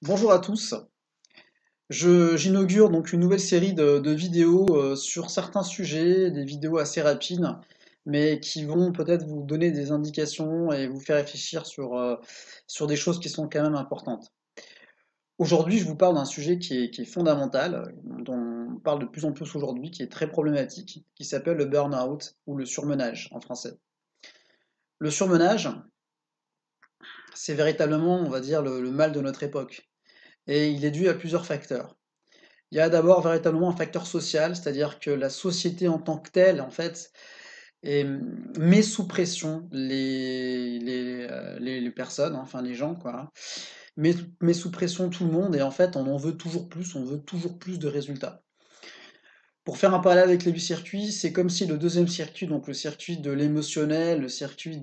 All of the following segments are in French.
Bonjour à tous. J'inaugure donc une nouvelle série de vidéos sur certains sujets, des vidéos assez rapides, mais qui vont peut-être vous donner des indications et vous faire réfléchir sur des choses qui sont quand même importantes. Aujourd'hui, je vous parle d'un sujet qui est fondamental, dont on parle de plus en plus aujourd'hui, qui est très problématique, qui s'appelle le burn-out ou le surmenage en français. Le surmenage, c'est véritablement, on va dire, le mal de notre époque. Et il est dû à plusieurs facteurs. Il y a d'abord véritablement un facteur social, c'est-à-dire que la société en tant que telle, en fait, met sous pression les personnes, hein, enfin les gens, quoi, hein. Met sous pression tout le monde et en fait, on en veut toujours plus, on veut toujours plus de résultats. Pour faire un parallèle avec les 8 circuits, c'est comme si le deuxième circuit, donc le circuit de l'émotionnel, le circuit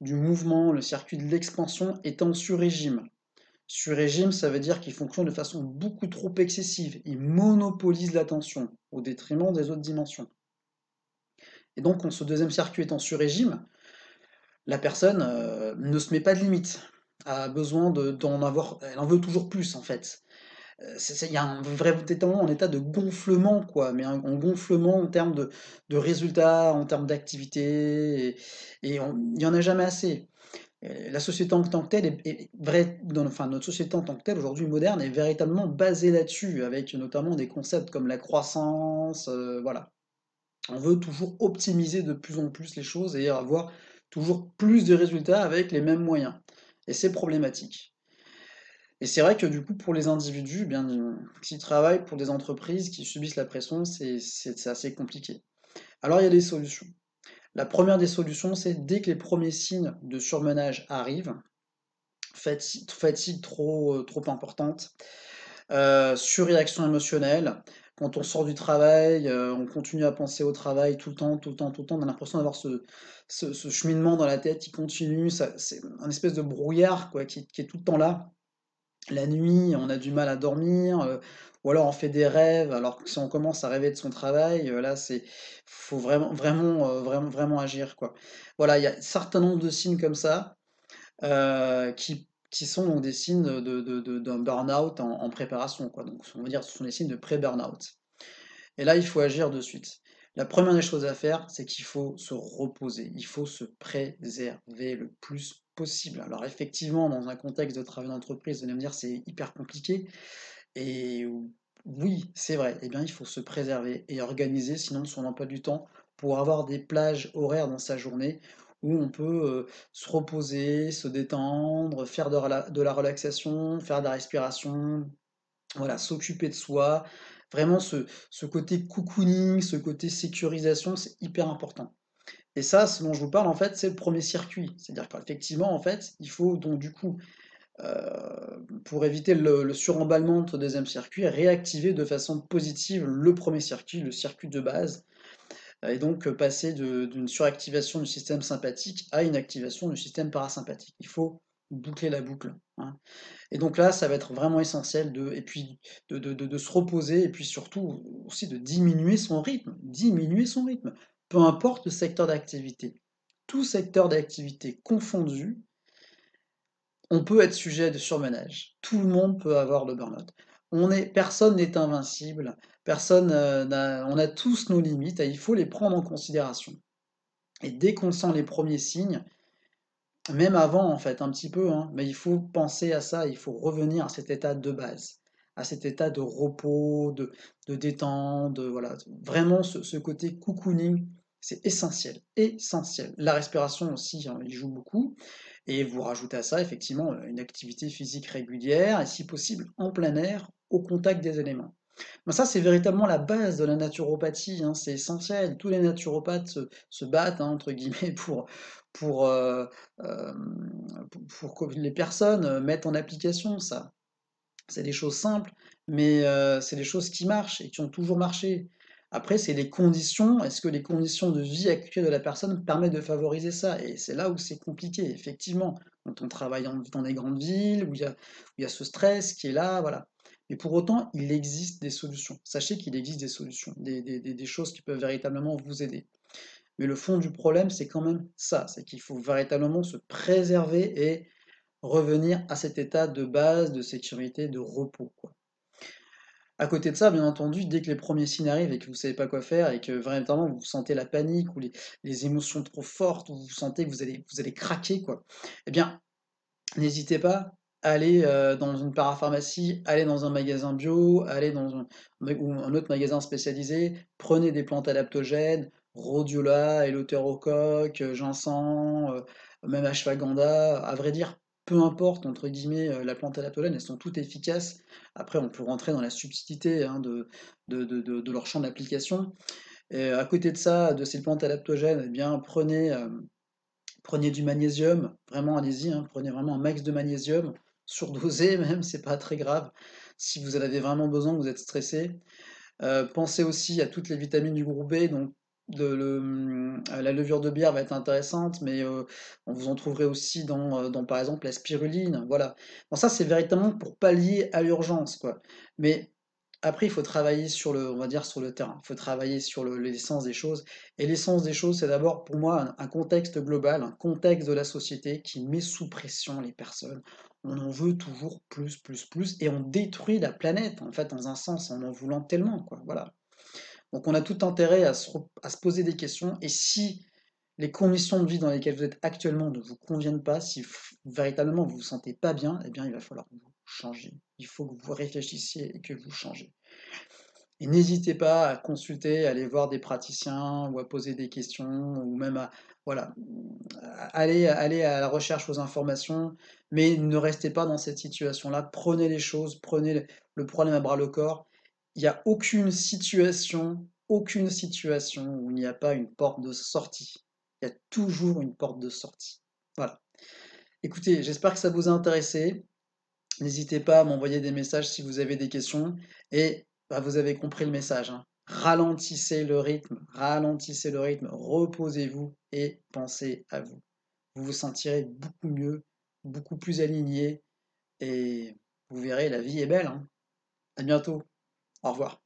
du mouvement, le circuit de l'expansion, est en sur-régime. Sur-régime, ça veut dire qu'il fonctionne de façon beaucoup trop excessive. Il monopolise l'attention au détriment des autres dimensions. Et donc, quand ce deuxième circuit est en sur-régime, la personne ne se met pas de limite, a besoin d'en avoir, elle en veut toujours plus en fait. Il y a un véritablement un état de gonflement, quoi, mais un gonflement en termes de résultats, en termes d'activité, il n'y en a jamais assez. La société en tant que telle enfin notre société en tant que telle aujourd'hui moderne est véritablement basée là-dessus, avec notamment des concepts comme la croissance, voilà. On veut toujours optimiser de plus en plus les choses et avoir toujours plus de résultats avec les mêmes moyens. Et c'est problématique. Et c'est vrai que du coup, pour les individus, eh bien, qui travaillent pour des entreprises qui subissent la pression, c'est assez compliqué. Alors il y a des solutions. La première des solutions, c'est dès que les premiers signes de surmenage arrivent, fatigue trop importante, surréaction émotionnelle. Quand on sort du travail, on continue à penser au travail tout le temps, tout le temps, tout le temps. On a l'impression d'avoir ce cheminement dans la tête qui continue. C'est un espèce de brouillard quoi, qui est tout le temps là. La nuit, on a du mal à dormir, ou alors on fait des rêves. Alors que si on commence à rêver de son travail, là, faut vraiment agir quoi. Voilà, il y a un certain nombre de signes comme ça qui sont donc des signes d'un burn-out en préparation, quoi. Donc, on va dire, ce sont des signes de pré-burn-out. Et là, il faut agir de suite. La première des choses à faire, c'est qu'il faut se reposer, il faut se préserver le plus possible. Alors effectivement, dans un contexte de travail d'entreprise, vous allez me dire c'est hyper compliqué, et oui, c'est vrai, eh bien il faut se préserver et organiser sinon son emploi du temps pour avoir des plages horaires dans sa journée où on peut se reposer, se détendre, faire de la relaxation, faire de la respiration, voilà, s'occuper de soi. Vraiment, ce côté cocooning, ce côté sécurisation, c'est hyper important. Et ça, ce dont je vous parle, en fait, c'est le premier circuit. C'est-à-dire qu'effectivement, en fait, il faut donc du coup pour éviter le suremballement de ce deuxième circuit, réactiver de façon positive le premier circuit, le circuit de base, et donc passer d'une suractivation du système sympathique à une activation du système parasympathique. Il faut boucler la boucle, hein. Et donc là, ça va être vraiment essentiel et puis de se reposer, et puis surtout aussi de diminuer son rythme, peu importe le secteur d'activité. Tout secteur d'activité confondu, on peut être sujet de surmenage. Tout le monde peut avoir le burn-out. Personne n'est invincible, on a tous nos limites et il faut les prendre en considération. Et dès qu'on sent les premiers signes, même avant en fait, un petit peu, hein, mais il faut penser à ça, il faut revenir à cet état de base, à cet état de repos, de détente, voilà, vraiment ce côté cocooning, c'est essentiel, essentiel. La respiration aussi, hein, il joue beaucoup. Et vous rajoutez à ça effectivement une activité physique régulière et si possible en plein air, au contact des éléments. Ben ça, c'est véritablement la base de la naturopathie, hein, c'est essentiel. Tous les naturopathes se battent, hein, entre guillemets, pour, euh, euh, pour que les personnes mettent en application ça. C'est des choses simples, mais c'est des choses qui marchent et qui ont toujours marché. Après, c'est les conditions. Est-ce que les conditions de vie actuelles de la personne permettent de favoriser ça? Et c'est là où c'est compliqué, effectivement. Quand on travaille dans des grandes villes, où il y a ce stress qui est là, voilà. Mais pour autant, il existe des solutions. Sachez qu'il existe des solutions, des choses qui peuvent véritablement vous aider. Mais le fond du problème, c'est quand même ça, c'est qu'il faut véritablement se préserver et revenir à cet état de base, de sécurité, de repos, quoi. À côté de ça, bien entendu, dès que les premiers signes arrivent et que vous savez pas quoi faire et que vraiment vous sentez la panique ou les émotions trop fortes, ou vous sentez que vous allez craquer, quoi, eh bien, n'hésitez pas à aller dans une parapharmacie, aller dans un magasin bio, aller dans ou un autre magasin spécialisé, prenez des plantes adaptogènes, rhodiola, éleutérocoque, ginseng, même ashwagandha. À vrai dire, peu importe, entre guillemets, la plante adaptogène, elles sont toutes efficaces. Après, on peut rentrer dans la subtilité hein, de leur champ d'application. Et à côté de ça, de ces plantes adaptogènes, eh bien, prenez du magnésium, vraiment allez-y, hein, prenez vraiment un max de magnésium, surdosé même, c'est pas très grave. Si vous en avez vraiment besoin, vous êtes stressé. Pensez aussi à toutes les vitamines du groupe B, donc la levure de bière va être intéressante, mais vous en trouverez aussi dans, par exemple la spiruline, voilà. Bon ça c'est véritablement pour pallier à l'urgence, quoi. Mais après, il faut travailler sur on va dire sur le terrain. Il faut travailler sur l'essence des choses. Et l'essence des choses, c'est d'abord pour moi un contexte global, un contexte de la société qui met sous pression les personnes. On en veut toujours plus, plus, plus, et on détruit la planète, en fait, dans un sens, en voulant tellement, quoi. Voilà. Donc on a tout intérêt à se poser des questions, et si les conditions de vie dans lesquelles vous êtes actuellement ne vous conviennent pas, si véritablement vous vous sentez pas bien, eh bien il va falloir que vous changer. Il faut que vous réfléchissiez et que vous changez. Et n'hésitez pas à consulter, à aller voir des praticiens ou à poser des questions ou même à, voilà, aller à la recherche aux informations, mais ne restez pas dans cette situation-là. Prenez les choses, prenez le problème à bras le corps. Il n'y a aucune situation où il n'y a pas une porte de sortie. Il y a toujours une porte de sortie. Voilà. Écoutez, j'espère que ça vous a intéressé. N'hésitez pas à m'envoyer des messages si vous avez des questions. Et bah, vous avez compris le message, hein. Ralentissez le rythme, reposez-vous et pensez à vous. Vous vous sentirez beaucoup mieux, beaucoup plus aligné et vous verrez, la vie est belle, hein. À bientôt. Au revoir.